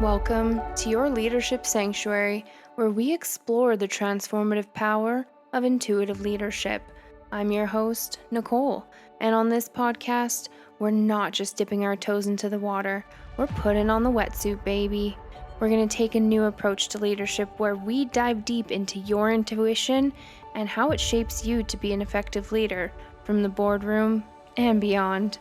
Welcome to your leadership sanctuary, where we explore the transformative power of intuitive leadership. I'm your host, Nicole, and on this podcast, we're not just dipping our toes into the water, we're putting on the wetsuit, baby. We're going to take a new approach to leadership where we dive deep into your intuition and how it shapes you to be an effective leader from the boardroom and beyond.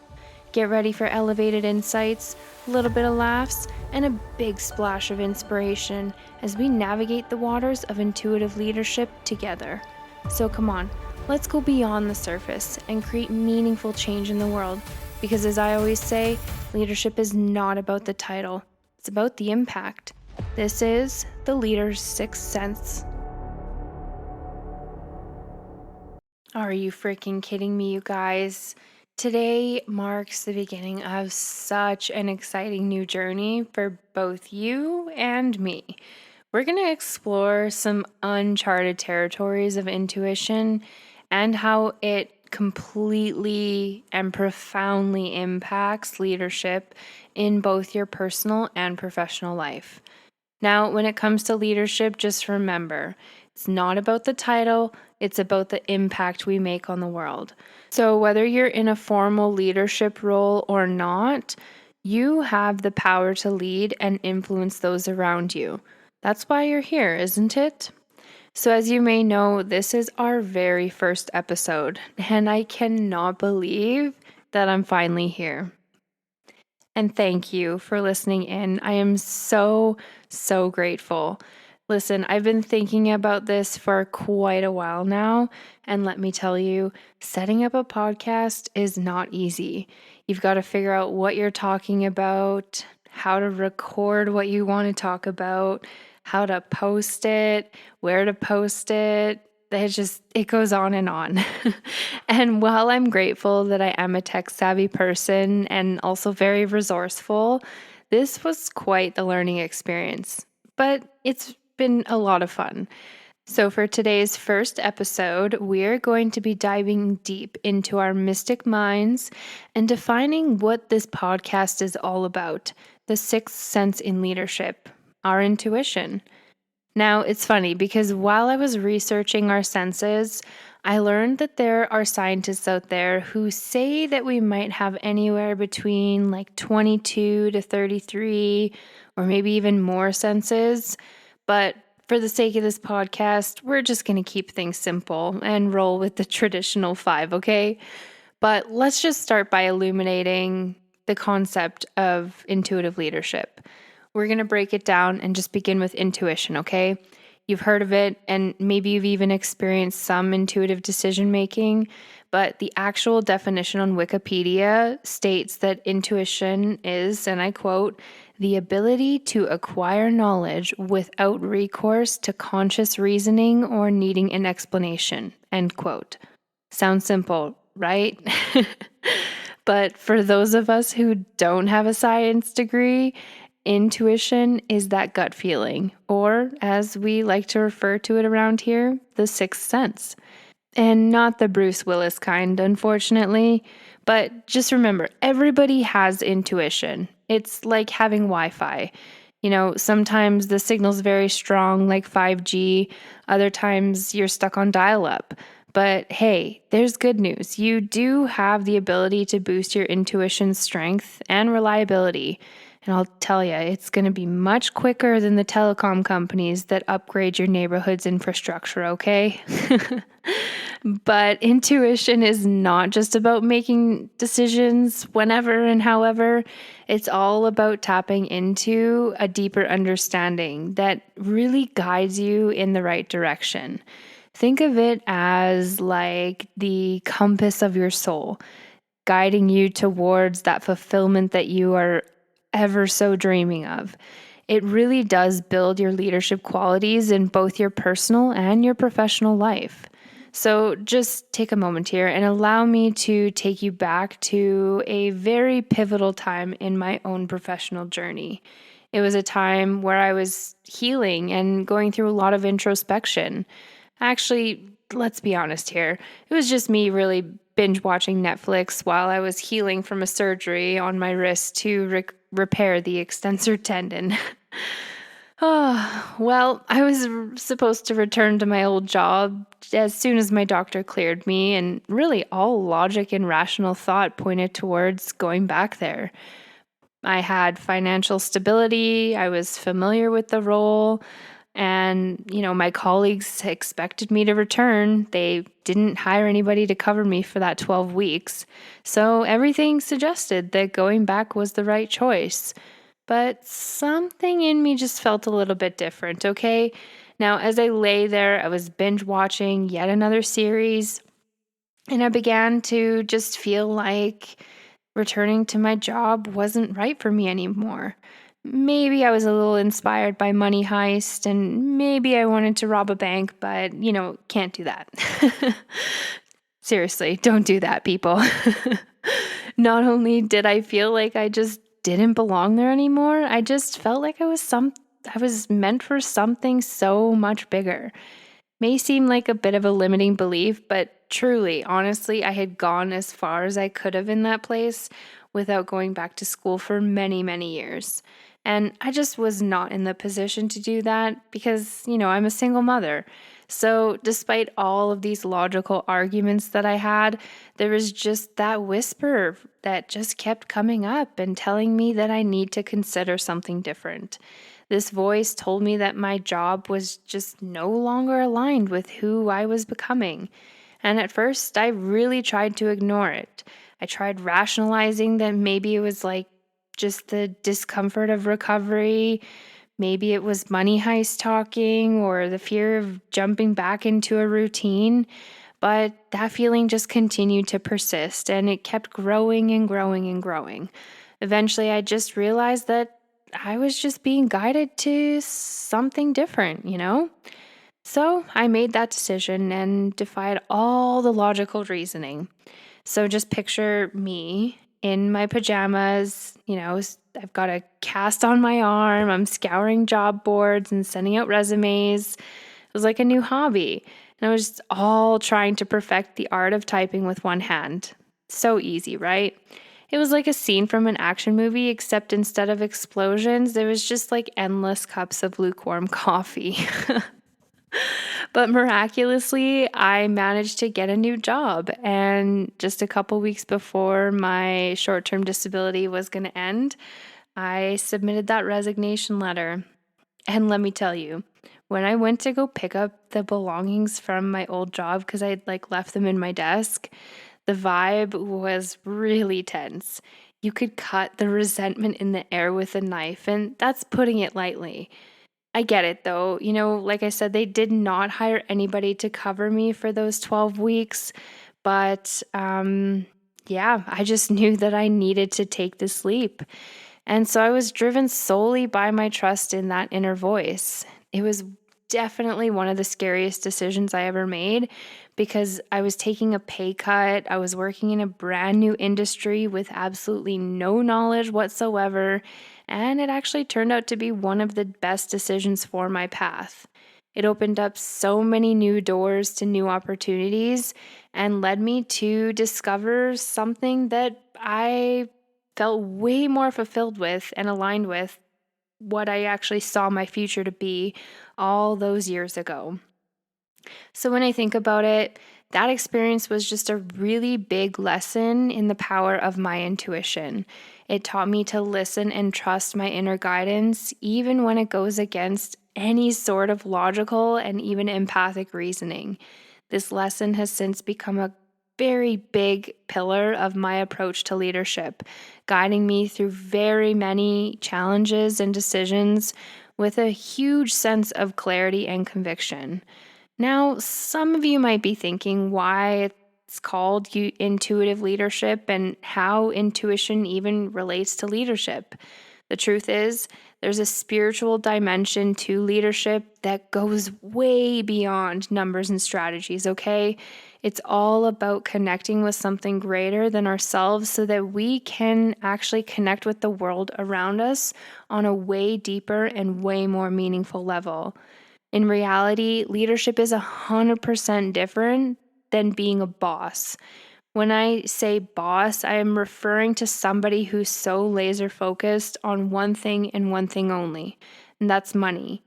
Get ready for elevated insights, a little bit of laughs, and a big splash of inspiration as we navigate the waters of intuitive leadership together. So come on, let's go beyond the surface and create meaningful change in the world. Because as I always say, leadership is not about the title, it's about the impact. This is the Leader's Sixth Sense. Are you freaking kidding me, you guys? Today marks the beginning of such an exciting new journey for both you and me. We're going to explore some uncharted territories of intuition and how it completely and profoundly impacts leadership in both your personal and professional life. Now, when it comes to leadership, just remember, it's not about the title, it's about the impact we make on the world. So whether you're in a formal leadership role or not, you have the power to lead and influence those around you. That's why you're here, isn't it? So as you may know, this is our very first episode, and I cannot believe that I'm finally here. And thank you for listening in. I am so grateful. Listen, I've been thinking about this for quite a while now, and let me tell you, setting up a podcast is not easy. You've got to figure out what you're talking about, how to record what you want to talk about, how to post it, where to post it. It goes on and on. And while I'm grateful that I am a tech savvy person and also very resourceful, this was quite the learning experience. But it's been a lot of fun. So for today's first episode, we're going to be diving deep into our mystic minds and defining what this podcast is all about, the sixth sense in leadership, our intuition. Now, it's funny because while I was researching our senses, I learned that there are scientists out there who say that we might have anywhere between like 22 to 33 or maybe even more senses. But for the sake of this podcast, we're just going to keep things simple and roll with the traditional 5, okay? But let's just start by illuminating the concept of intuitive leadership. We're going to break it down and just begin with intuition, okay? You've heard of it, and maybe you've even experienced some intuitive decision making, but the actual definition on Wikipedia states that intuition is, and I quote, the ability to acquire knowledge without recourse to conscious reasoning or needing an explanation, end quote. Sounds simple, right? But for those of us who don't have a science degree, intuition is that gut feeling, or as we like to refer to it around here, the sixth sense. And not the Bruce Willis kind, unfortunately. But just remember, everybody has intuition. It's like having Wi-Fi. You know, sometimes the signal's very strong, like 5G. Other times you're stuck on dial-up. But hey, there's good news. You do have the ability to boost your intuition strength and reliability. And I'll tell you, it's going to be much quicker than the telecom companies that upgrade your neighborhood's infrastructure, okay? But intuition is not just about making decisions whenever and however. It's all about tapping into a deeper understanding that really guides you in the right direction. Think of it as like the compass of your soul, guiding you towards that fulfillment that you are ever so dreaming of. It really does build your leadership qualities in both your personal and your professional life. So just take a moment here and allow me to take you back to a very pivotal time in my own professional journey. It was a time where I was healing and going through a lot of introspection. Actually, let's be honest here. It was just me really binge watching Netflix while I was healing from a surgery on my wrist to repair the extensor tendon. Oh, well, I was supposed to return to my old job as soon as my doctor cleared me, and really all logic and rational thought pointed towards going back there. I had financial stability, I was familiar with the role, and, my colleagues expected me to return. They didn't hire anybody to cover me for that 12 weeks. So everything suggested that going back was the right choice. But something in me just felt a little bit different, okay? Now, as I lay there, I was binge watching yet another series, and I began to just feel like returning to my job wasn't right for me anymore. Maybe I was a little inspired by Money Heist, and maybe I wanted to rob a bank, but, can't do that. Seriously, don't do that, people. Not only did I feel like I just didn't belong there anymore, I just felt like I was meant for something so much bigger. May seem like a bit of a limiting belief, but truly, honestly, I had gone as far as I could have in that place without going back to school for many, many years. And I just was not in the position to do that because, I'm a single mother. So, despite all of these logical arguments that I had, there was just that whisper that just kept coming up and telling me that I need to consider something different. This voice told me that my job was just no longer aligned with who I was becoming. And at first, I really tried to ignore it. I tried rationalizing that maybe it was like just the discomfort of recovery. Maybe it was money heist talking or the fear of jumping back into a routine. But that feeling just continued to persist and it kept growing and growing and growing. Eventually, I just realized that I was just being guided to something different. So I made that decision and defied all the logical reasoning. So just picture me in my pajamas, I've got a cast on my arm, I'm scouring job boards and sending out resumes. It was like a new hobby. And I was just all trying to perfect the art of typing with one hand. So easy, right? It was like a scene from an action movie, except instead of explosions, there was just like endless cups of lukewarm coffee. But miraculously, I managed to get a new job. And just a couple weeks before my short term disability was going to end, I submitted that resignation letter. And let me tell you, when I went to go pick up the belongings from my old job, because I'd like left them in my desk, the vibe was really tense. You could cut the resentment in the air with a knife, and that's putting it lightly. I get it though. Like I said, they did not hire anybody to cover me for those 12 weeks. But yeah, I just knew that I needed to take this leap. And so I was driven solely by my trust in that inner voice. It was definitely one of the scariest decisions I ever made because I was taking a pay cut. I was working in a brand new industry with absolutely no knowledge whatsoever. And it actually turned out to be one of the best decisions for my path. It opened up so many new doors to new opportunities and led me to discover something that I felt way more fulfilled with and aligned with what I actually saw my future to be all those years ago. So when I think about it, that experience was just a really big lesson in the power of my intuition. It taught me to listen and trust my inner guidance, even when it goes against any sort of logical and even empathic reasoning. This lesson has since become a very big pillar of my approach to leadership, guiding me through very many challenges and decisions with a huge sense of clarity and conviction. Now, some of you might be thinking why it's called intuitive leadership and how intuition even relates to leadership. The truth is, there's a spiritual dimension to leadership that goes way beyond numbers and strategies, okay? It's all about connecting with something greater than ourselves so that we can actually connect with the world around us on a way deeper and way more meaningful level. In reality, leadership is 100% different than being a boss. When I say boss, I am referring to somebody who's so laser focused on one thing and one thing only, and that's money.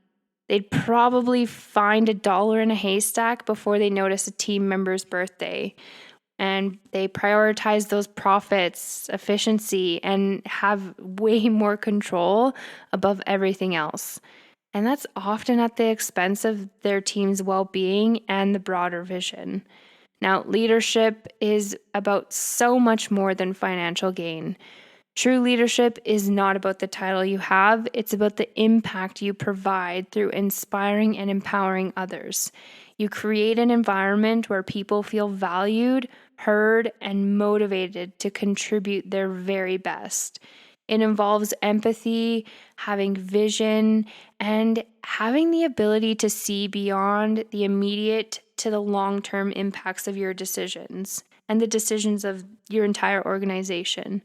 They'd probably find a dollar in a haystack before they notice a team member's birthday. And they prioritize those profits, efficiency, and have way more control above everything else. And that's often at the expense of their team's well being and the broader vision. Now, leadership is about so much more than financial gain. True leadership is not about the title you have, it's about the impact you provide through inspiring and empowering others. You create an environment where people feel valued, heard, and motivated to contribute their very best. It involves empathy, having vision, and having the ability to see beyond the immediate to the long term impacts of your decisions and the decisions of your entire organization.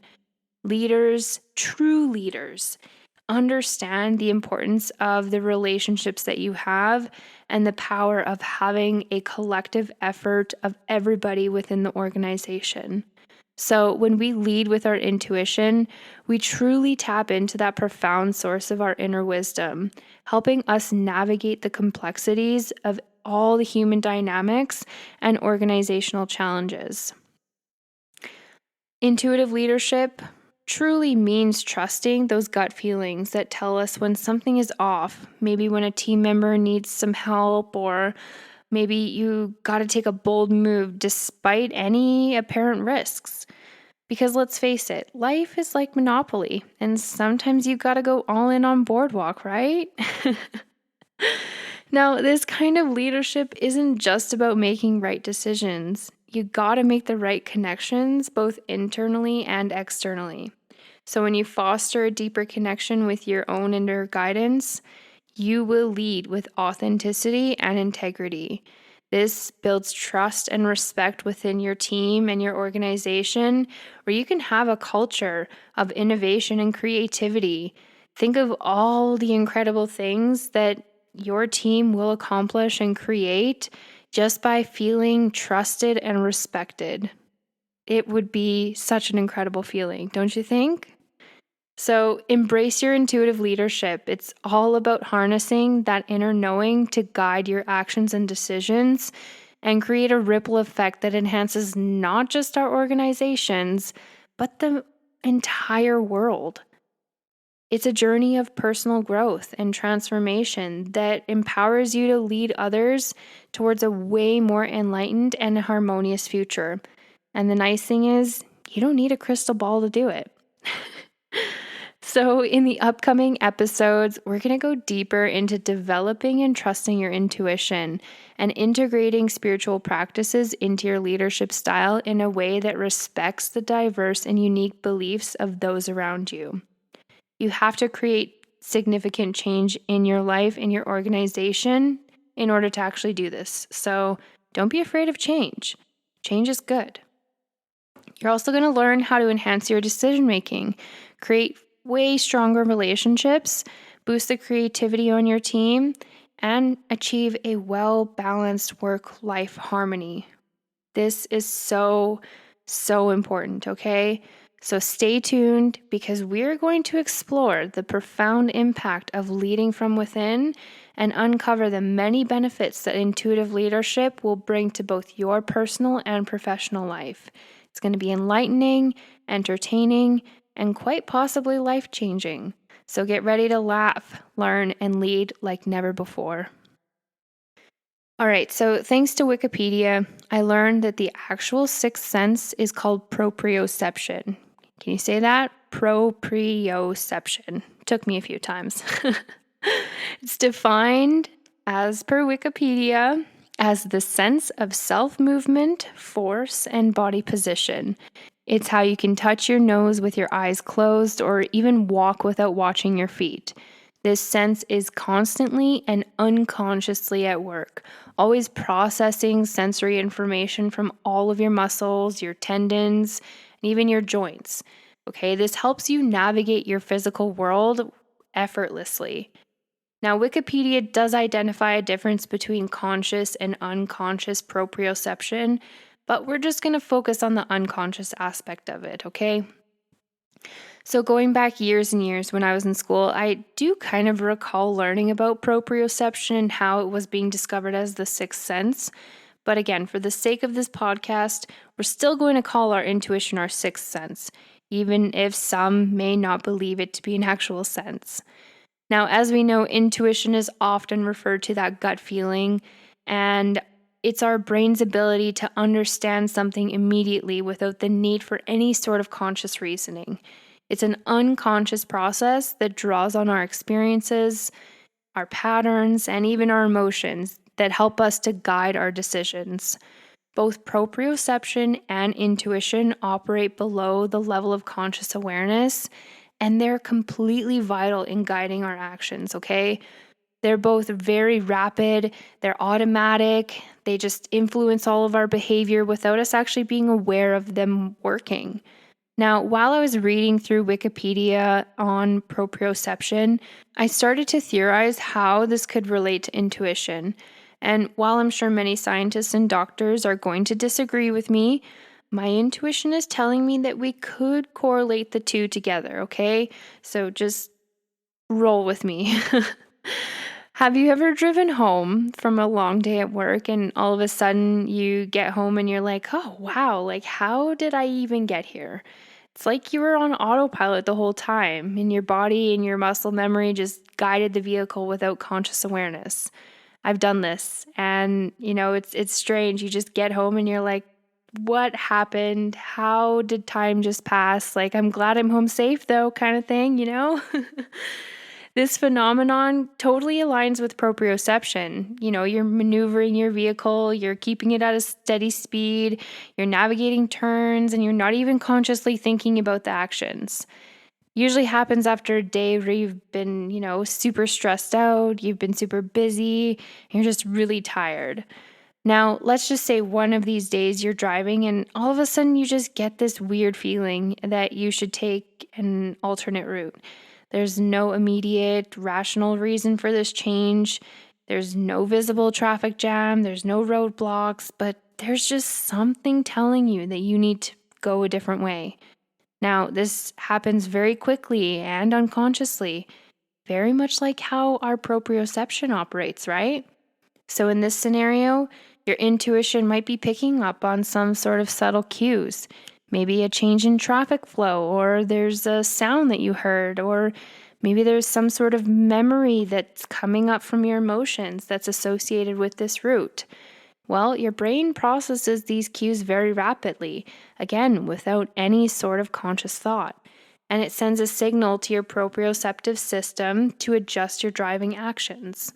Leaders, true leaders, understand the importance of the relationships that you have and the power of having a collective effort of everybody within the organization. So, when we lead with our intuition, we truly tap into that profound source of our inner wisdom, helping us navigate the complexities of all the human dynamics and organizational challenges. Intuitive leadership truly means trusting those gut feelings that tell us when something is off. Maybe when a team member needs some help, or maybe you got to take a bold move despite any apparent risks. Because let's face it, life is like Monopoly, and sometimes you got to go all in on Boardwalk, right? Now, this kind of leadership isn't just about making right decisions. You got to make the right connections, both internally and externally. So, when you foster a deeper connection with your own inner guidance, you will lead with authenticity and integrity. This builds trust and respect within your team and your organization, where you can have a culture of innovation and creativity. Think of all the incredible things that your team will accomplish and create just by feeling trusted and respected. It would be such an incredible feeling, don't you think? So embrace your intuitive leadership. It's all about harnessing that inner knowing to guide your actions and decisions and create a ripple effect that enhances not just our organizations, but the entire world. It's a journey of personal growth and transformation that empowers you to lead others towards a way more enlightened and harmonious future. And the nice thing is, you don't need a crystal ball to do it. So, in the upcoming episodes, we're going to go deeper into developing and trusting your intuition and integrating spiritual practices into your leadership style in a way that respects the diverse and unique beliefs of those around you. You have to create significant change in your life, in your organization, in order to actually do this. So, don't be afraid of change. Change is good. You're also going to learn how to enhance your decision making, create way stronger relationships, boost the creativity on your team, and achieve a well balanced work life harmony. This is so, so important, okay? So stay tuned because we're going to explore the profound impact of leading from within and uncover the many benefits that intuitive leadership will bring to both your personal and professional life. It's going to be enlightening, entertaining, and quite possibly life-changing. So get ready to laugh, learn, and lead like never before. All right, so thanks to Wikipedia, I learned that the actual sixth sense is called proprioception. Can you say that? Proprioception. Took me a few times. It's defined, as per Wikipedia, as the sense of self-movement, force, and body position. It's how you can touch your nose with your eyes closed or even walk without watching your feet. This sense is constantly and unconsciously at work, always processing sensory information from all of your muscles, your tendons, and even your joints. Okay, this helps you navigate your physical world effortlessly. Now, Wikipedia does identify a difference between conscious and unconscious proprioception, but we're just going to focus on the unconscious aspect of it, okay? So, going back years and years when I was in school, I do kind of recall learning about proprioception and how it was being discovered as the sixth sense. But again, for the sake of this podcast, we're still going to call our intuition our sixth sense, even if some may not believe it to be an actual sense. Now, as we know, intuition is often referred to that gut feeling, and it's our brain's ability to understand something immediately without the need for any sort of conscious reasoning. It's an unconscious process that draws on our experiences, our patterns, and even our emotions that help us to guide our decisions. Both proprioception and intuition operate below the level of conscious awareness, and they're completely vital in guiding our actions, okay? They're both very rapid, they're automatic, they just influence all of our behavior without us actually being aware of them working. Now, while I was reading through Wikipedia on proprioception, I started to theorize how this could relate to intuition. And while I'm sure many scientists and doctors are going to disagree with me, my intuition is telling me that we could correlate the two together, okay? So just roll with me. Have you ever driven home from a long day at work and all of a sudden you get home and you're like, oh, wow, like how did I even get here? It's like you were on autopilot the whole time, and your body and your muscle memory just guided the vehicle without conscious awareness. I've done this, and it's strange. You just get home and you're like, what happened? How did time just pass? Like, I'm glad I'm home safe though, kind of thing. This phenomenon totally aligns with proprioception. You're maneuvering your vehicle, you're keeping it at a steady speed, you're navigating turns, and you're not even consciously thinking about the actions. Usually happens after a day where you've been, super stressed out, you've been super busy, and you're just really tired. Now, let's just say one of these days you're driving and all of a sudden you just get this weird feeling that you should take an alternate route. There's no immediate rational reason for this change. There's no visible traffic jam. There's no roadblocks, but there's just something telling you that you need to go a different way. Now, this happens very quickly and unconsciously, very much like how our proprioception operates, right? So, in this scenario, your intuition might be picking up on some sort of subtle cues, maybe a change in traffic flow, or there's a sound that you heard, or maybe there's some sort of memory that's coming up from your emotions that's associated with this route. Well, your brain processes these cues very rapidly, again, without any sort of conscious thought. And it sends a signal to your proprioceptive system to adjust your driving actions.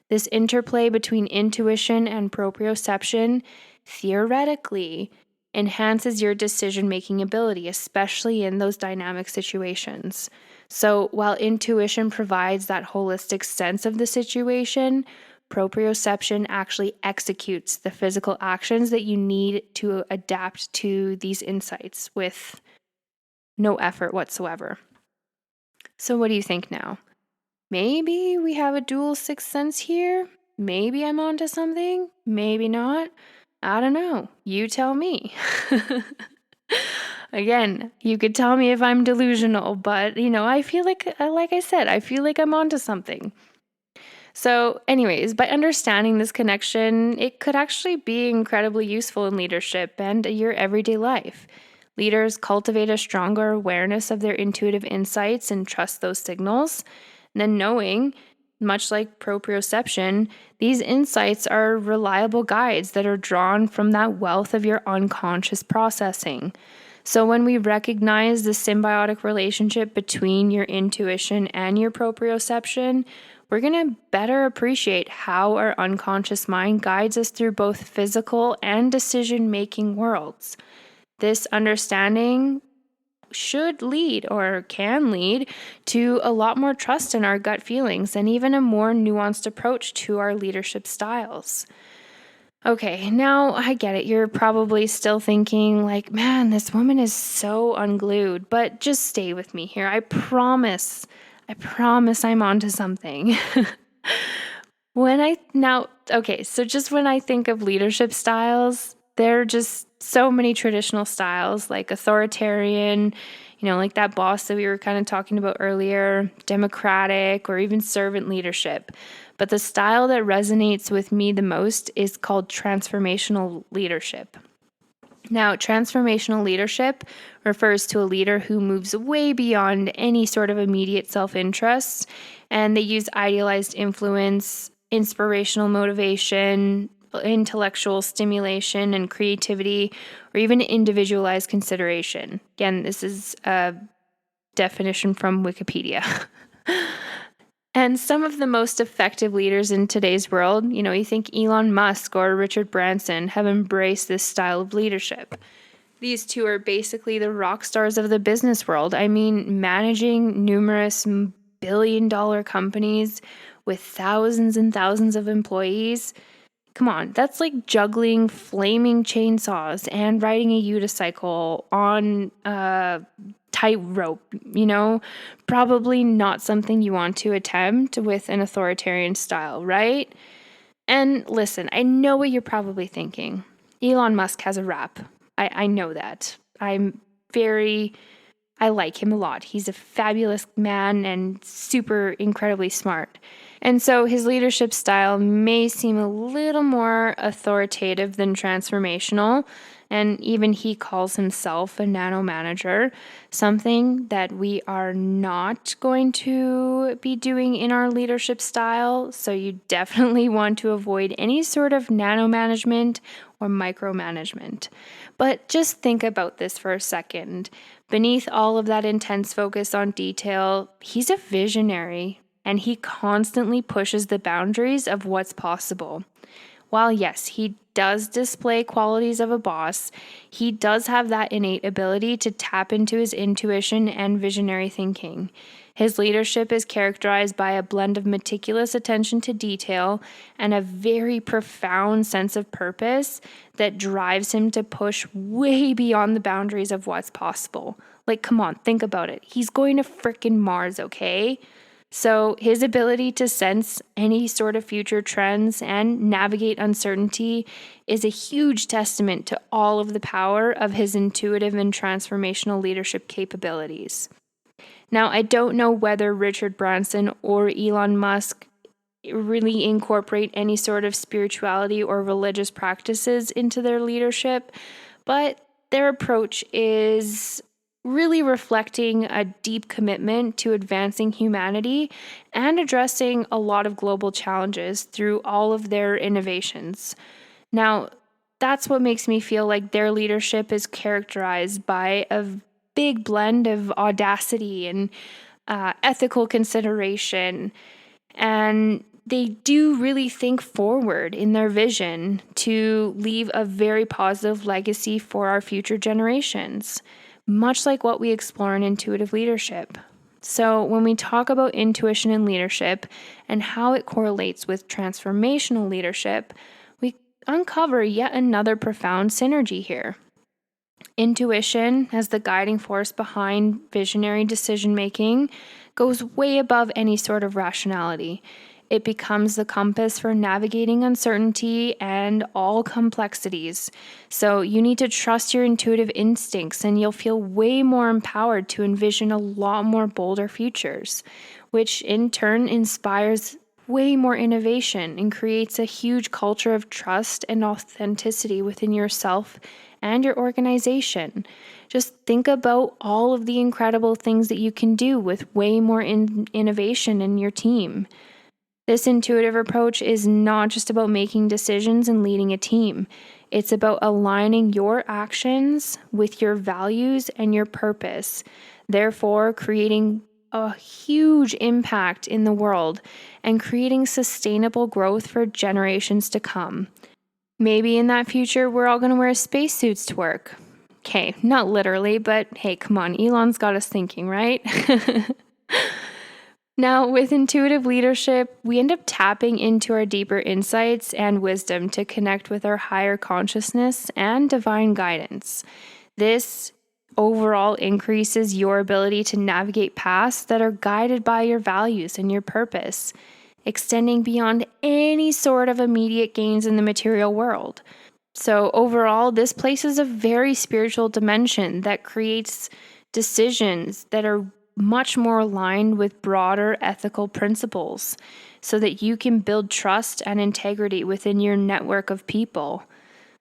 This interplay between intuition and proprioception theoretically enhances your decision making ability, especially in those dynamic situations. So, while intuition provides that holistic sense of the situation, proprioception actually executes the physical actions that you need to adapt to these insights with no effort whatsoever. So, what do you think now? Maybe we have a dual sixth sense here. Maybe I'm onto something. Maybe not. I don't know. You tell me. Again, you could tell me if I'm delusional, but I feel like I said, I feel like I'm onto something. So, anyways, by understanding this connection, it could actually be incredibly useful in leadership and your everyday life. Leaders cultivate a stronger awareness of their intuitive insights and trust those signals. And then knowing, much like proprioception, these insights are reliable guides that are drawn from that wealth of your unconscious processing. So when we recognize the symbiotic relationship between your intuition and your proprioception, we're going to better appreciate how our unconscious mind guides us through both physical and decision-making worlds. This understanding should lead or can lead to a lot more trust in our gut feelings and even a more nuanced approach to our leadership styles. Okay, now I get it. You're probably still thinking like, man, this woman is so unglued, but just stay with me here. I promise I'm onto something. So just when I think of leadership styles, they're just so many traditional styles like authoritarian, like that boss that we were kind of talking about earlier, democratic, or even servant leadership. But the style that resonates with me the most is called transformational leadership. Now, transformational leadership refers to a leader who moves way beyond any sort of immediate self-interest, and they use idealized influence, inspirational motivation, intellectual stimulation and creativity, or even individualized consideration. Again, this is a definition from Wikipedia. And some of the most effective leaders in today's world, you think Elon Musk or Richard Branson, have embraced this style of leadership. These two are basically the rock stars of the business world. I mean, managing numerous billion-dollar companies with thousands and thousands of employees. Come on, that's like juggling flaming chainsaws and riding a unicycle on a tightrope, Probably not something you want to attempt with an authoritarian style, right? And listen, I know what you're probably thinking. Elon Musk has a rap. I know that. I like him a lot. He's a fabulous man and super incredibly smart. And so his leadership style may seem a little more authoritative than transformational. And even he calls himself a nano manager, something that we are not going to be doing in our leadership style. So you definitely want to avoid any sort of nano management or micromanagement. But just think about this for a second. Beneath all of that intense focus on detail, he's a visionary, and he constantly pushes the boundaries of what's possible. While yes, he does display qualities of a boss, he does have that innate ability to tap into his intuition and visionary thinking. His leadership is characterized by a blend of meticulous attention to detail and a very profound sense of purpose that drives him to push way beyond the boundaries of what's possible. Like, come on, think about it. He's going to frickin' Mars, okay? So his ability to sense any sort of future trends and navigate uncertainty is a huge testament to all of the power of his intuitive and transformational leadership capabilities. Now, I don't know whether Richard Branson or Elon Musk really incorporate any sort of spirituality or religious practices into their leadership, but their approach is really reflecting a deep commitment to advancing humanity and addressing a lot of global challenges through all of their innovations. Now, that's what makes me feel like their leadership is characterized by a big blend of audacity and ethical consideration. And they do really think forward in their vision to leave a very positive legacy for our future generations, much like what we explore in intuitive leadership. So when we talk about intuition and leadership and how it correlates with transformational leadership, we uncover yet another profound synergy here. Intuition, as the guiding force behind visionary decision making, goes way above any sort of rationality. It becomes the compass for navigating uncertainty and all complexities. So you need to trust your intuitive instincts, and you'll feel way more empowered to envision a lot more bolder futures, which in turn inspires way more innovation and creates a huge culture of trust and authenticity within yourself and your organization. Just think about all of the incredible things that you can do with way more innovation in your team. This intuitive approach is not just about making decisions and leading a team. It's about aligning your actions with your values and your purpose, therefore creating a huge impact in the world and creating sustainable growth for generations to come. Maybe in that future, we're all going to wear spacesuits to work. Okay, not literally, but hey, come on, Elon's got us thinking, right? Now, with intuitive leadership, we end up tapping into our deeper insights and wisdom to connect with our higher consciousness and divine guidance. This overall increases your ability to navigate paths that are guided by your values and your purpose, extending beyond any sort of immediate gains in the material world. So, overall, this place is a very spiritual dimension that creates decisions that are much more aligned with broader ethical principles so that you can build trust and integrity within your network of people.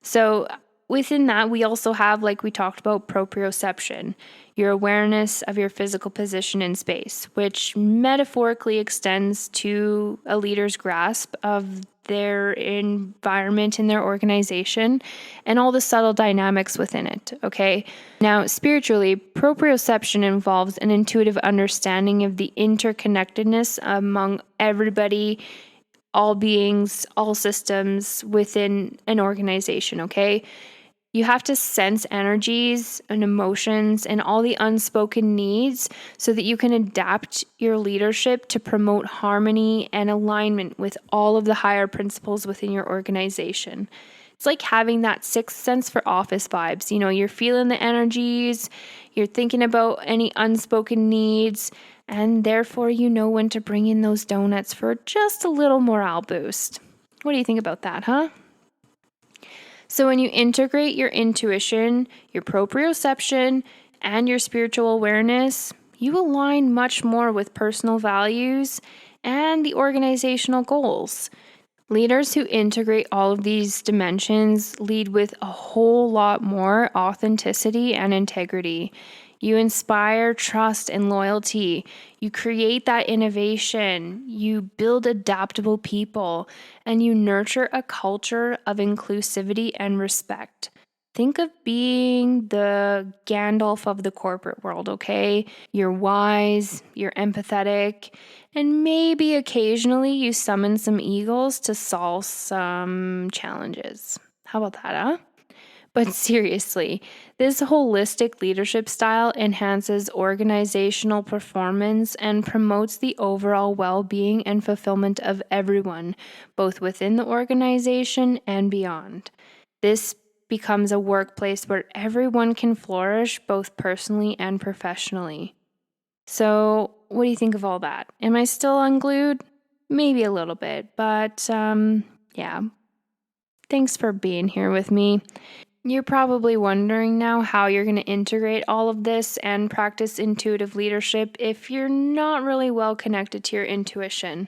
So, within that, we also have, like we talked about, proprioception, your awareness of your physical position in space, which metaphorically extends to a leader's grasp of their environment in their organization and all the subtle dynamics within it. Okay. Now, spiritually, proprioception involves an intuitive understanding of the interconnectedness among everybody, all beings, all systems within an organization, okay? You have to sense energies and emotions and all the unspoken needs so that you can adapt your leadership to promote harmony and alignment with all of the higher principles within your organization. It's like having that sixth sense for office vibes. You know, you're feeling the energies, you're thinking about any unspoken needs, and therefore you know when to bring in those donuts for just a little morale boost. What do you think about that, huh? So, when you integrate your intuition, your proprioception, and your spiritual awareness, you align much more with personal values and the organizational goals. Leaders who integrate all of these dimensions lead with a whole lot more authenticity and integrity. You inspire trust and loyalty. You create that innovation. You build adaptable people, and you nurture a culture of inclusivity and respect. Think of being the Gandalf of the corporate world, okay? You're wise, you're empathetic, and maybe occasionally you summon some eagles to solve some challenges. How about that, huh? But seriously, this holistic leadership style enhances organizational performance and promotes the overall well being and fulfillment of everyone, both within the organization and beyond. This becomes a workplace where everyone can flourish both personally and professionally. So, what do you think of all that? Am I still unglued? Maybe a little bit, but yeah. Thanks for being here with me. You're probably wondering now how you're going to integrate all of this and practice intuitive leadership if you're not really well connected to your intuition.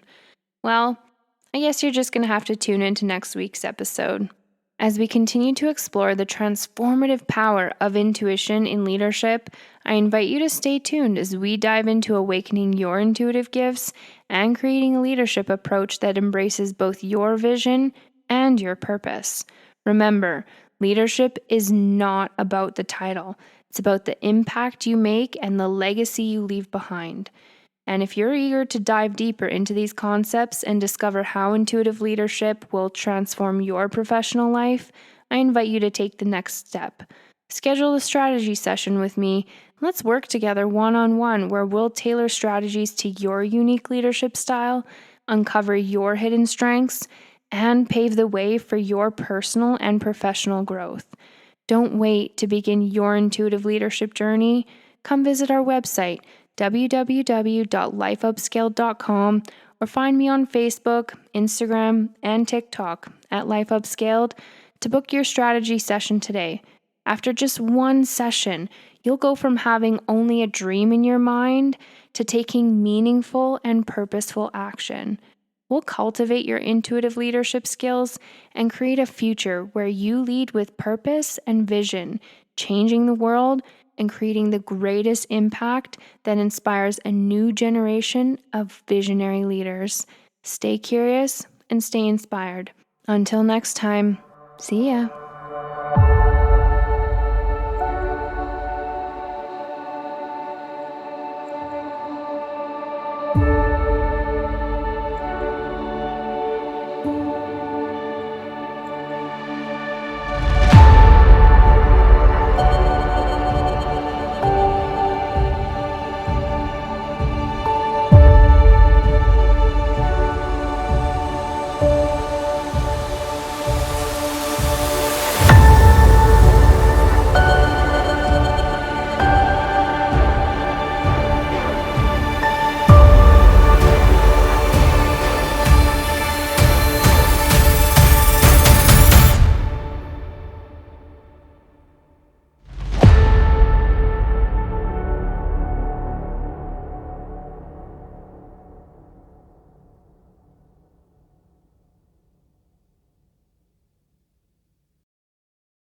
Well, I guess you're just going to have to tune into next week's episode. As we continue to explore the transformative power of intuition in leadership, I invite you to stay tuned as we dive into awakening your intuitive gifts and creating a leadership approach that embraces both your vision and your purpose. Remember, leadership is not about the title, it's about the impact you make and the legacy you leave behind. And if you're eager to dive deeper into these concepts and discover how intuitive leadership will transform your professional life, I invite you to take the next step. Schedule a strategy session with me. Let's work together one-on-one where we'll tailor strategies to your unique leadership style, uncover your hidden strengths, and pave the way for your personal and professional growth. Don't wait to begin your intuitive leadership journey. Come visit our website, www.lifeupscaled.com, or find me on Facebook, Instagram, and TikTok at LifeUpscaled to book your strategy session today. After just one session, you'll go from having only a dream in your mind to taking meaningful and purposeful action. We'll cultivate your intuitive leadership skills and create a future where you lead with purpose and vision, changing the world and creating the greatest impact that inspires a new generation of visionary leaders. Stay curious and stay inspired. Until next time, see ya.